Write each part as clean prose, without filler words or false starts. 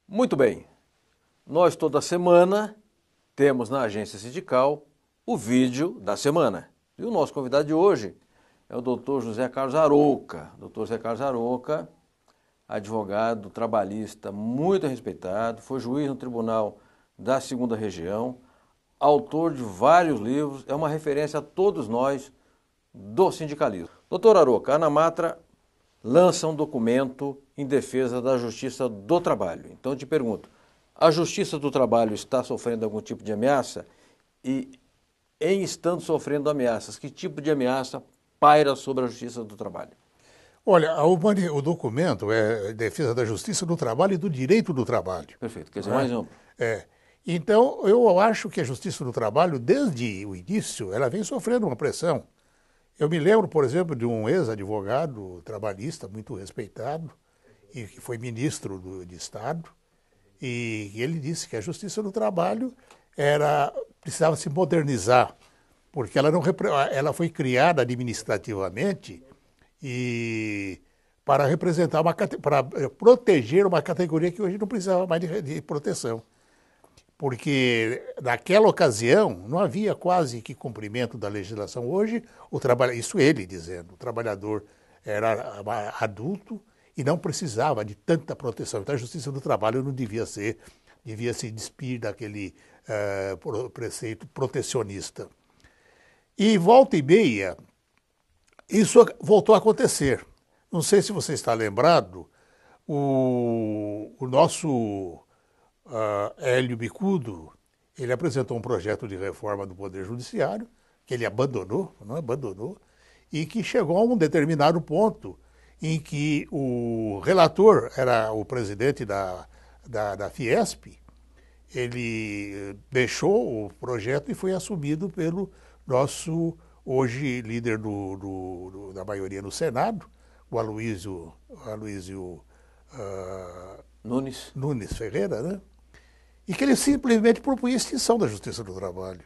Muito bem, nós toda semana temos na Agência Sindical o vídeo da semana. E o nosso convidado de hoje é o Dr. José Carlos Arouca. Dr. José Carlos Arouca, advogado trabalhista muito respeitado, foi juiz no Tribunal da Segunda Região, autor de vários livros, é uma referência a todos nós do sindicalismo. Dr. Arouca, a ANAMATRA lança um documento em defesa da Justiça do Trabalho. Então eu te pergunto, a Justiça do Trabalho está sofrendo algum tipo de ameaça? E em estando sofrendo ameaças, que tipo de ameaça paira sobre a Justiça do Trabalho? Olha, o documento é defesa da Justiça do Trabalho e do direito do trabalho. Perfeito, quer dizer, mais amplo. Então, eu acho que a Justiça do Trabalho, desde o início, ela vem sofrendo uma pressão. Eu me lembro, por exemplo, de um ex-advogado trabalhista muito respeitado, e que foi ministro de Estado, e ele disse que a Justiça do Trabalho precisava se modernizar, porque ela foi criada administrativamente para representar para proteger uma categoria que hoje não precisava mais de proteção. Porque naquela ocasião não havia quase que cumprimento da legislação. Hoje, isso ele dizendo, o trabalhador era adulto e não precisava de tanta proteção. Então a Justiça do Trabalho não devia se despir daquele preceito protecionista. E volta e meia, isso voltou a acontecer. Não sei se você está lembrado, o nosso Hélio Bicudo, ele apresentou um projeto de reforma do Poder Judiciário, que ele não abandonou, e que chegou a um determinado ponto em que o relator era o presidente da Fiesp, ele deixou o projeto e foi assumido pelo nosso, hoje, líder da maioria no Senado, o Aloysio Nunes Ferreira, né? E que ele simplesmente propunha a extinção da Justiça do Trabalho.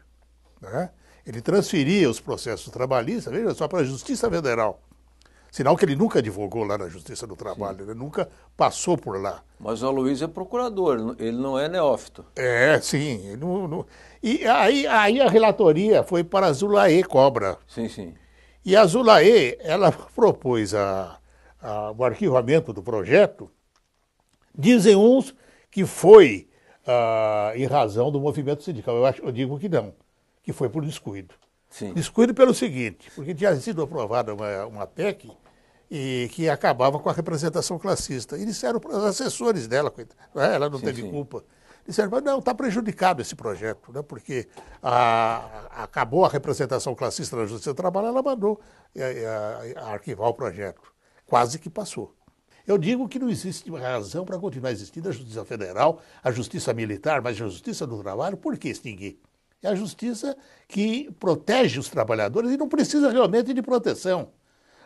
Né? Ele transferia os processos trabalhistas, veja só, para a Justiça Federal. Sinal que ele nunca advogou lá na Justiça do Trabalho, ele nunca passou por lá. Mas o Aloysio é procurador, ele não é neófito. Sim. Ele não... E aí a relatoria foi para a Zulaê Cobra. Sim. E a Zulaê, ela propôs o arquivamento do projeto. Dizem uns que foi em razão do movimento sindical. Eu digo que não, que foi por descuido. Sim. Descuido pelo seguinte, porque tinha sido aprovada uma PEC que acabava com a representação classista. E disseram para os assessores dela, ela não teve culpa, disseram, mas não, está prejudicado esse projeto, né, porque acabou a representação classista na Justiça do Trabalho, ela mandou arquivar o projeto. Quase que passou. Eu digo que não existe razão para continuar existindo a Justiça Federal, a Justiça Militar, mas a Justiça do Trabalho, por que extinguir? É a justiça que protege os trabalhadores e não precisa realmente de proteção.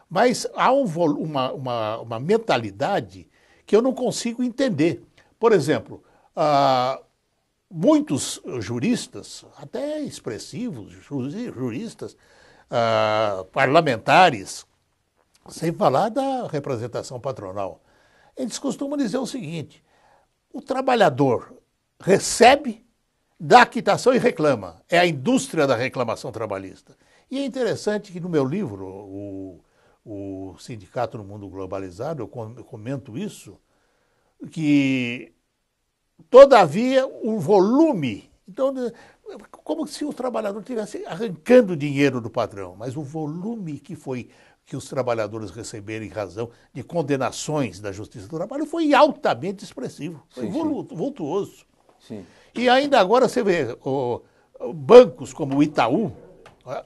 Mas há uma mentalidade que eu não consigo entender. Por exemplo, muitos juristas, até expressivos, juristas, parlamentares, sem falar da representação patronal, eles costumam dizer o seguinte: o trabalhador recebe, dá quitação e reclama. É a indústria da reclamação trabalhista. E é interessante que no meu livro, o Sindicato no Mundo Globalizado, eu comento isso, que todavia o volume, então, como se o trabalhador estivesse arrancando dinheiro do patrão, mas o volume que os trabalhadores receberam em razão de condenações da Justiça do Trabalho foi altamente expressivo, foi vultuoso. Sim. E ainda agora você vê bancos como o Itaú,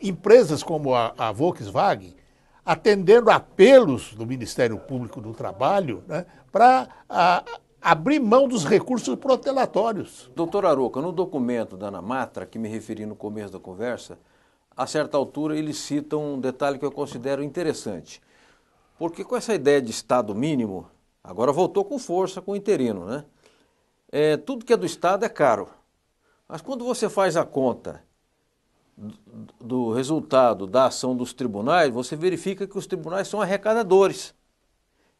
empresas como a Volkswagen, atendendo apelos do Ministério Público do Trabalho, né, para abrir mão dos recursos protelatórios. Doutor Arouca, no documento da ANAMATRA, que me referi no começo da conversa, a certa altura eles citam um detalhe que eu considero interessante. Porque com essa ideia de Estado mínimo, agora voltou com força com o interino, né? Tudo que é do Estado é caro. Mas quando você faz a conta do resultado da ação dos tribunais, você verifica que os tribunais são arrecadadores.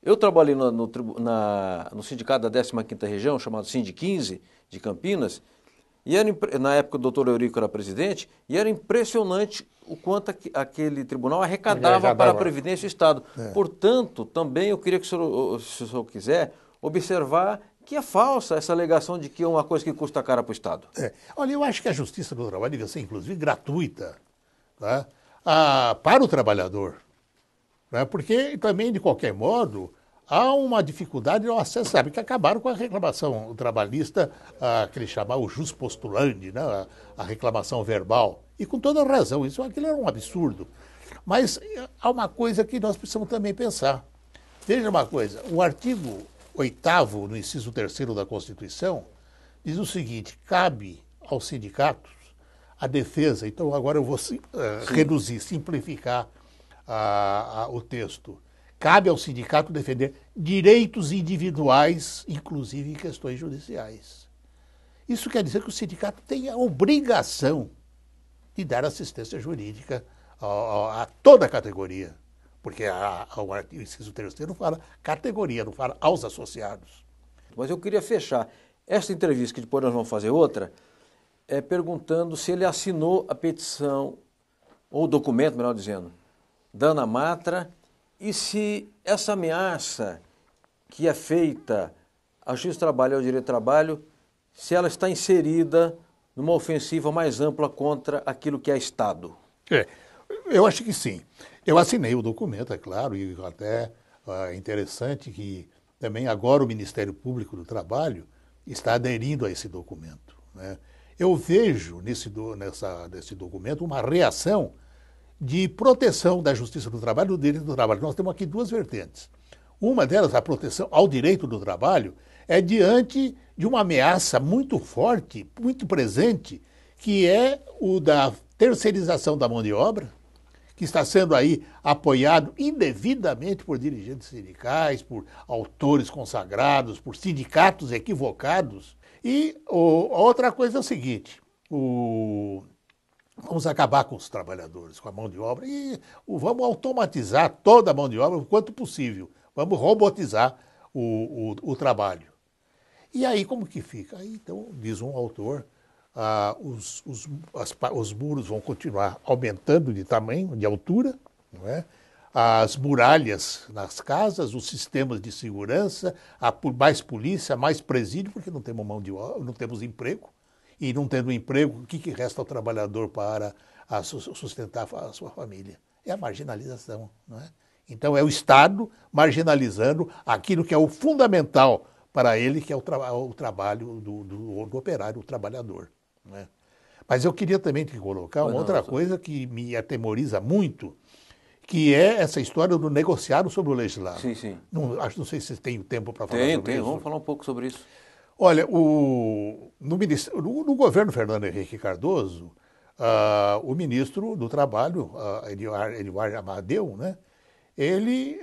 Eu trabalhei no sindicato da 15ª Região, chamado Sindic15, de Campinas, e na época o doutor Eurico era presidente, e era impressionante o quanto aquele tribunal arrecadava para a Previdência e o Estado. Portanto, também eu queria que se o senhor quiser, observar que é falsa essa alegação de que é uma coisa que custa cara para o Estado. Olha, eu acho que a Justiça do Trabalho deve ser, inclusive, gratuita, tá? Para o trabalhador. Né? Porque também, de qualquer modo, há uma dificuldade no acesso. Sabe que acabaram com a reclamação trabalhista, que eles chamavam o jus postulandi, né? A reclamação verbal. E com toda razão, aquilo era um absurdo. Mas há uma coisa que nós precisamos também pensar. Veja uma coisa, o artigo 8º, no inciso 3º da Constituição, diz o seguinte: cabe aos sindicatos a defesa. Então, agora eu vou reduzir, simplificar o texto. Cabe ao sindicato defender direitos individuais, inclusive em questões judiciais. Isso quer dizer que o sindicato tem a obrigação de dar assistência jurídica a toda a categoria. Porque o inciso 3º fala categoria, não fala aos associados. Mas eu queria fechar esta entrevista, que depois nós vamos fazer outra, perguntando se ele assinou a petição, ou o documento, melhor dizendo, da Ana Matra, e se essa ameaça que é feita à Justiça do Trabalho e ao Direito do Trabalho, se ela está inserida numa ofensiva mais ampla contra aquilo que é Estado. Eu acho que sim. Eu assinei o documento, é claro, e até é interessante que também agora o Ministério Público do Trabalho está aderindo a esse documento, né? Eu vejo nesse documento uma reação de proteção da Justiça do Trabalho e do Direito do Trabalho. Nós temos aqui duas vertentes. Uma delas, a proteção ao direito do trabalho, é diante de uma ameaça muito forte, muito presente, que é o da terceirização da mão de obra, que está sendo aí apoiado indevidamente por dirigentes sindicais, por autores consagrados, por sindicatos equivocados. E a outra coisa é o seguinte: vamos acabar com os trabalhadores, com a mão de obra, e vamos automatizar toda a mão de obra o quanto possível. Vamos robotizar o trabalho. E aí como que fica? Aí, então, diz um autor, os muros vão continuar aumentando de tamanho, de altura, não é? As muralhas nas casas, os sistemas de segurança, mais polícia, mais presídio, porque não temos mão de obra, não temos emprego. E não tendo emprego, o que resta ao trabalhador para sustentar a sua família? É a marginalização, não é? Então é o Estado marginalizando aquilo que é o fundamental para ele, que é o trabalho do operário, o trabalhador. Não é? Mas eu queria também te colocar uma outra coisa que me atemoriza muito, que é essa história do negociado sobre o legislado. Sim, sim. Não sei se você tem tempo para falar sobre isso. Vamos falar um pouco sobre isso. Olha, no governo Fernando Henrique Cardoso, o ministro do Trabalho, Eduardo Amadeu, né, ele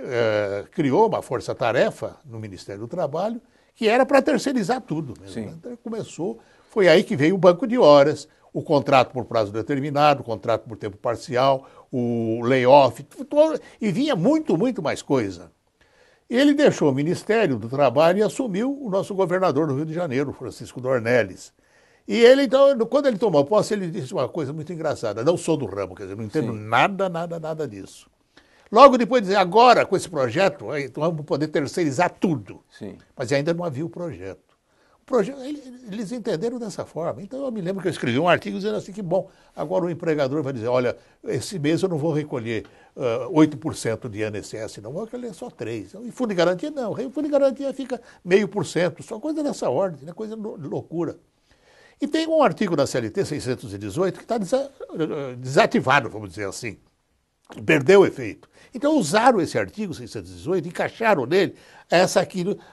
criou uma força-tarefa no Ministério do Trabalho que era para terceirizar tudo mesmo. Né? Então, foi aí que veio o banco de horas, o contrato por prazo determinado, o contrato por tempo parcial, o layoff, e vinha muito, muito mais coisa. Ele deixou o Ministério do Trabalho e assumiu o nosso governador do Rio de Janeiro, Francisco Dornelles. E ele, então, quando ele tomou posse, ele disse uma coisa muito engraçada: não sou do ramo, quer dizer, não entendo nada disso. Logo depois de dizer, agora com esse projeto, então vamos poder terceirizar tudo. Sim. Mas ainda não havia o projeto. Eles entenderam dessa forma. Então eu me lembro que eu escrevi um artigo dizendo assim que, bom, agora o empregador vai dizer, olha, esse mês eu não vou recolher 8% de INSS, não vou recolher só 3%. E fundo de garantia, não. O fundo de garantia fica 0,5%, só coisa dessa ordem, né? Coisa de loucura. E tem um artigo da CLT 618 que está desativado, vamos dizer assim. Perdeu o efeito. Então usaram esse artigo 618, encaixaram nele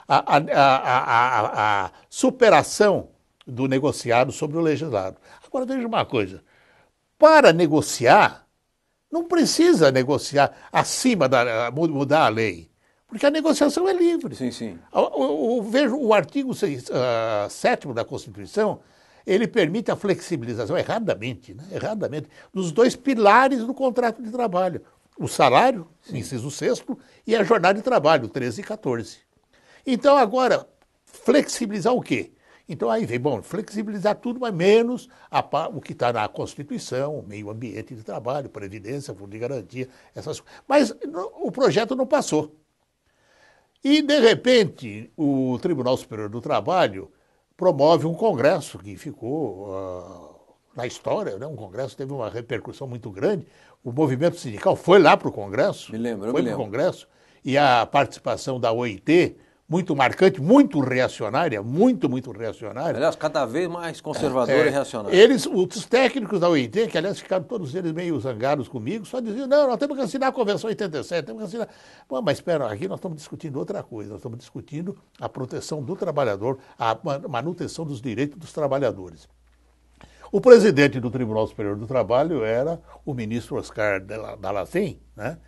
a superação do negociado sobre o legislado. Agora veja uma coisa, para negociar, não precisa negociar acima mudar a lei, porque a negociação é livre. Sim, sim. Vejo o artigo 7º da Constituição, ele permite a flexibilização, erradamente, né? Erradamente, dos dois pilares do contrato de trabalho. O salário, inciso 6º, e a jornada de trabalho, 13 e 14. Então, agora, flexibilizar o quê? Então, aí vem, bom, flexibilizar tudo, mas menos o que está na Constituição, meio ambiente de trabalho, previdência, fundo de garantia, essas coisas. Mas o projeto não passou. E, de repente, o Tribunal Superior do Trabalho promove um congresso que ficou na história, né? Um congresso que teve uma repercussão muito grande. O movimento sindical foi lá para o congresso. Me lembro, foi para o congresso. E a participação da OIT, muito marcante, muito reacionária, muito reacionária. Aliás, cada vez mais conservadora e reacionária. Os técnicos da OIT, que aliás ficaram todos eles meio zangados comigo, só diziam, não, nós temos que assinar a Convenção 87, temos que assinar... Bom, mas espera, aqui nós estamos discutindo outra coisa, nós estamos discutindo a proteção do trabalhador, a manutenção dos direitos dos trabalhadores. O presidente do Tribunal Superior do Trabalho era o ministro Oscar Dallacem, né?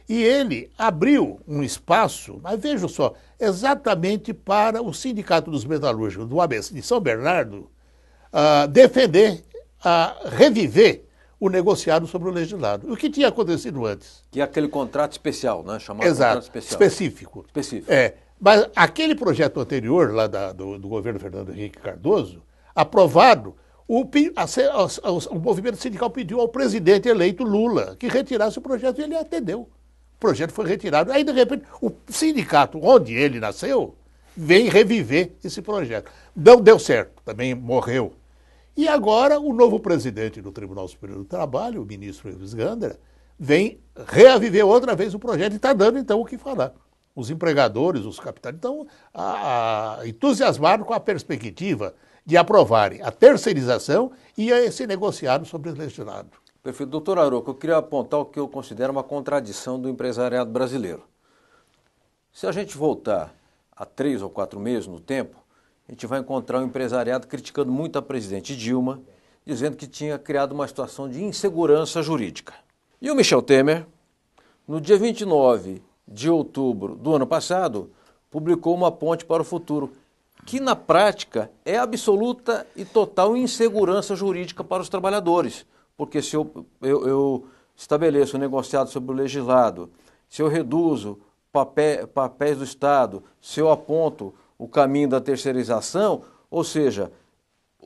E ele abriu um espaço, mas vejam só, exatamente para o Sindicato dos Metalúrgicos do ABC de São Bernardo defender, reviver o negociado sobre o legislado. O que tinha acontecido antes? Que é aquele contrato especial, né? Chamado Exato, contrato especial. específico. Específico. Mas aquele projeto anterior, lá do governo Fernando Henrique Cardoso, aprovado, o movimento sindical pediu ao presidente eleito Lula que retirasse o projeto e ele atendeu. O projeto foi retirado. Aí, de repente, o sindicato onde ele nasceu vem reviver esse projeto. Não deu certo, também morreu. E agora o novo presidente do Tribunal Superior do Trabalho, o ministro Ives Gandra, vem reaviver outra vez o projeto e está dando, então, o que falar. Os empregadores, os capitais, estão entusiasmados com a perspectiva de aprovarem a terceirização e esse negociado sobre o legislado. Perfeito. Doutor Arouca, eu queria apontar o que eu considero uma contradição do empresariado brasileiro. Se a gente voltar a 3 ou 4 meses no tempo, a gente vai encontrar um empresariado criticando muito a presidente Dilma, dizendo que tinha criado uma situação de insegurança jurídica. E o Michel Temer, no dia 29 de outubro do ano passado, publicou uma ponte para o futuro, que na prática é absoluta e total insegurança jurídica para os trabalhadores. Porque se eu estabeleço um negociado sobre o legislado, se eu reduzo papéis do Estado, se eu aponto o caminho da terceirização, ou seja,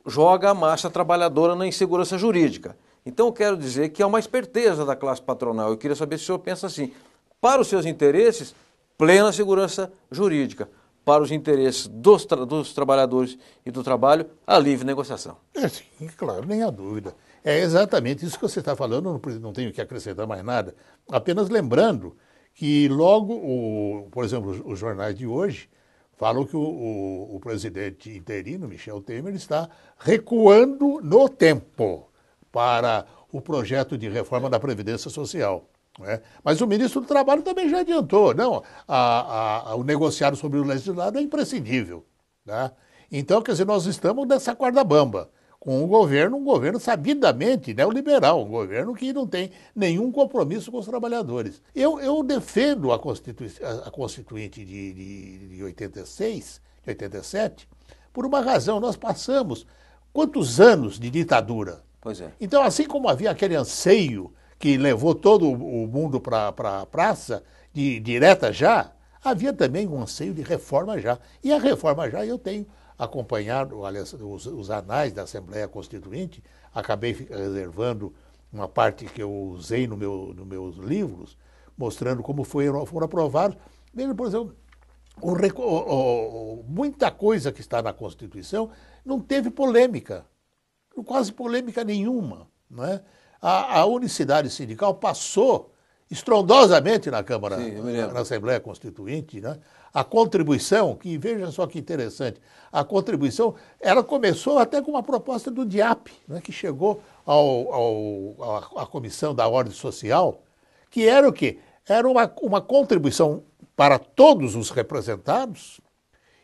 joga a massa trabalhadora na insegurança jurídica. Então eu quero dizer que é uma esperteza da classe patronal. Eu queria saber se o senhor pensa assim, para os seus interesses, plena segurança jurídica. Para os interesses dos trabalhadores e do trabalho, a livre negociação. Sim, claro, nem há dúvida. É exatamente isso que você está falando, não tenho que acrescentar mais nada. Apenas lembrando que logo, por exemplo, os jornais de hoje falam que o presidente interino, Michel Temer, está recuando no tempo para o projeto de reforma da Previdência Social. Né? Mas o ministro do Trabalho também já adiantou, não, o negociado sobre o legislado é imprescindível. Tá? Então, quer dizer, nós estamos nessa corda bamba, com um governo sabidamente neoliberal, um governo que não tem nenhum compromisso com os trabalhadores. Eu defendo a Constituinte de 86, de 87, por uma razão, nós passamos quantos anos de ditadura? Pois é. Então, assim como havia aquele anseio que levou todo o mundo para a praça, direta já, havia também um anseio de reforma já. E a reforma já eu tenho acompanhado, aliás, os anais da Assembleia Constituinte, acabei reservando uma parte que eu usei nos meus livros, mostrando como foram aprovados. Veja, por exemplo, muita coisa que está na Constituição não teve polêmica, quase polêmica nenhuma, não é? A unicidade sindical passou estrondosamente na Câmara, sim, na Assembleia Constituinte, né? A contribuição, que veja só que interessante, a contribuição, ela começou até com uma proposta do DIAP, né? Que chegou à Comissão da Ordem Social, que era o quê? Era uma contribuição para todos os representados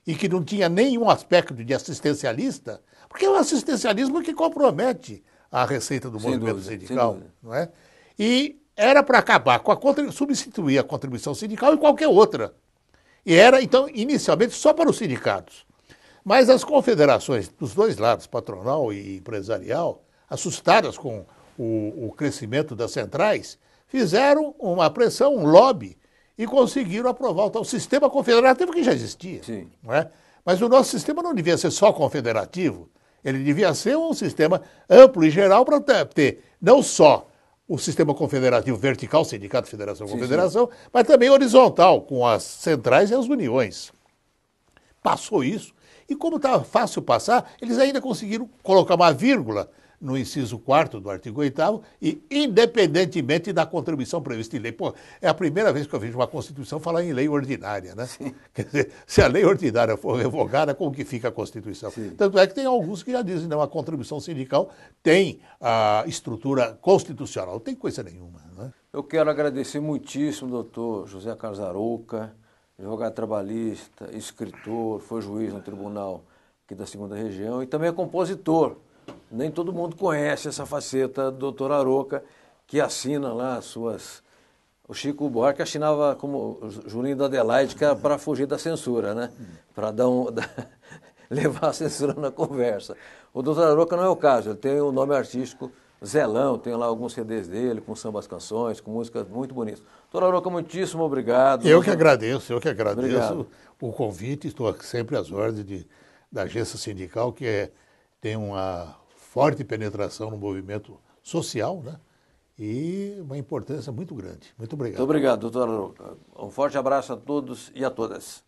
e que não tinha nenhum aspecto de assistencialista, porque é o assistencialismo que compromete a receita do movimento sindical, não é? E era para acabar com substituir a contribuição sindical e qualquer outra. E era, então, inicialmente só para os sindicatos. Mas as confederações dos dois lados, patronal e empresarial, assustadas com o crescimento das centrais, fizeram uma pressão, um lobby, e conseguiram aprovar o tal sistema confederativo que já existia. Sim. Não é? Mas o nosso sistema não devia ser só confederativo, ele devia ser um sistema amplo e geral para ter não só o sistema confederativo vertical, sindicato, federação, confederação, mas também horizontal, com as centrais e as uniões. Passou isso, e como estava fácil passar, eles ainda conseguiram colocar uma vírgula no inciso 4º do artigo 8º, e independentemente da contribuição prevista em lei. Pô, é a primeira vez que eu vejo uma Constituição falar em lei ordinária, né? Sim. Quer dizer, se a lei ordinária for revogada, como que fica a Constituição? Sim. Tanto é que tem alguns que já dizem, não, a contribuição sindical tem a estrutura constitucional. Não tem coisa nenhuma, né? Eu quero agradecer muitíssimo, doutor José Carlos Arouca, advogado trabalhista, escritor, foi juiz no tribunal aqui da 2ª Região e também é compositor. Nem todo mundo conhece essa faceta do doutor Arouca, que assina lá as suas... O Chico Buarque assinava como Julinho da Adelaide, que era para fugir da censura, né? Para levar a censura na conversa. O doutor Arouca não é o caso, ele tem o nome artístico Zelão, tem lá alguns CDs dele, com sambas canções, com músicas muito bonitas. Doutor Arouca, muitíssimo obrigado. Eu que agradeço Obrigado. O convite, estou sempre às ordens da agência sindical, que tem uma forte penetração no movimento social, né? E uma importância muito grande. Muito obrigado. Muito obrigado, doutor Arouca. Um forte abraço a todos e a todas.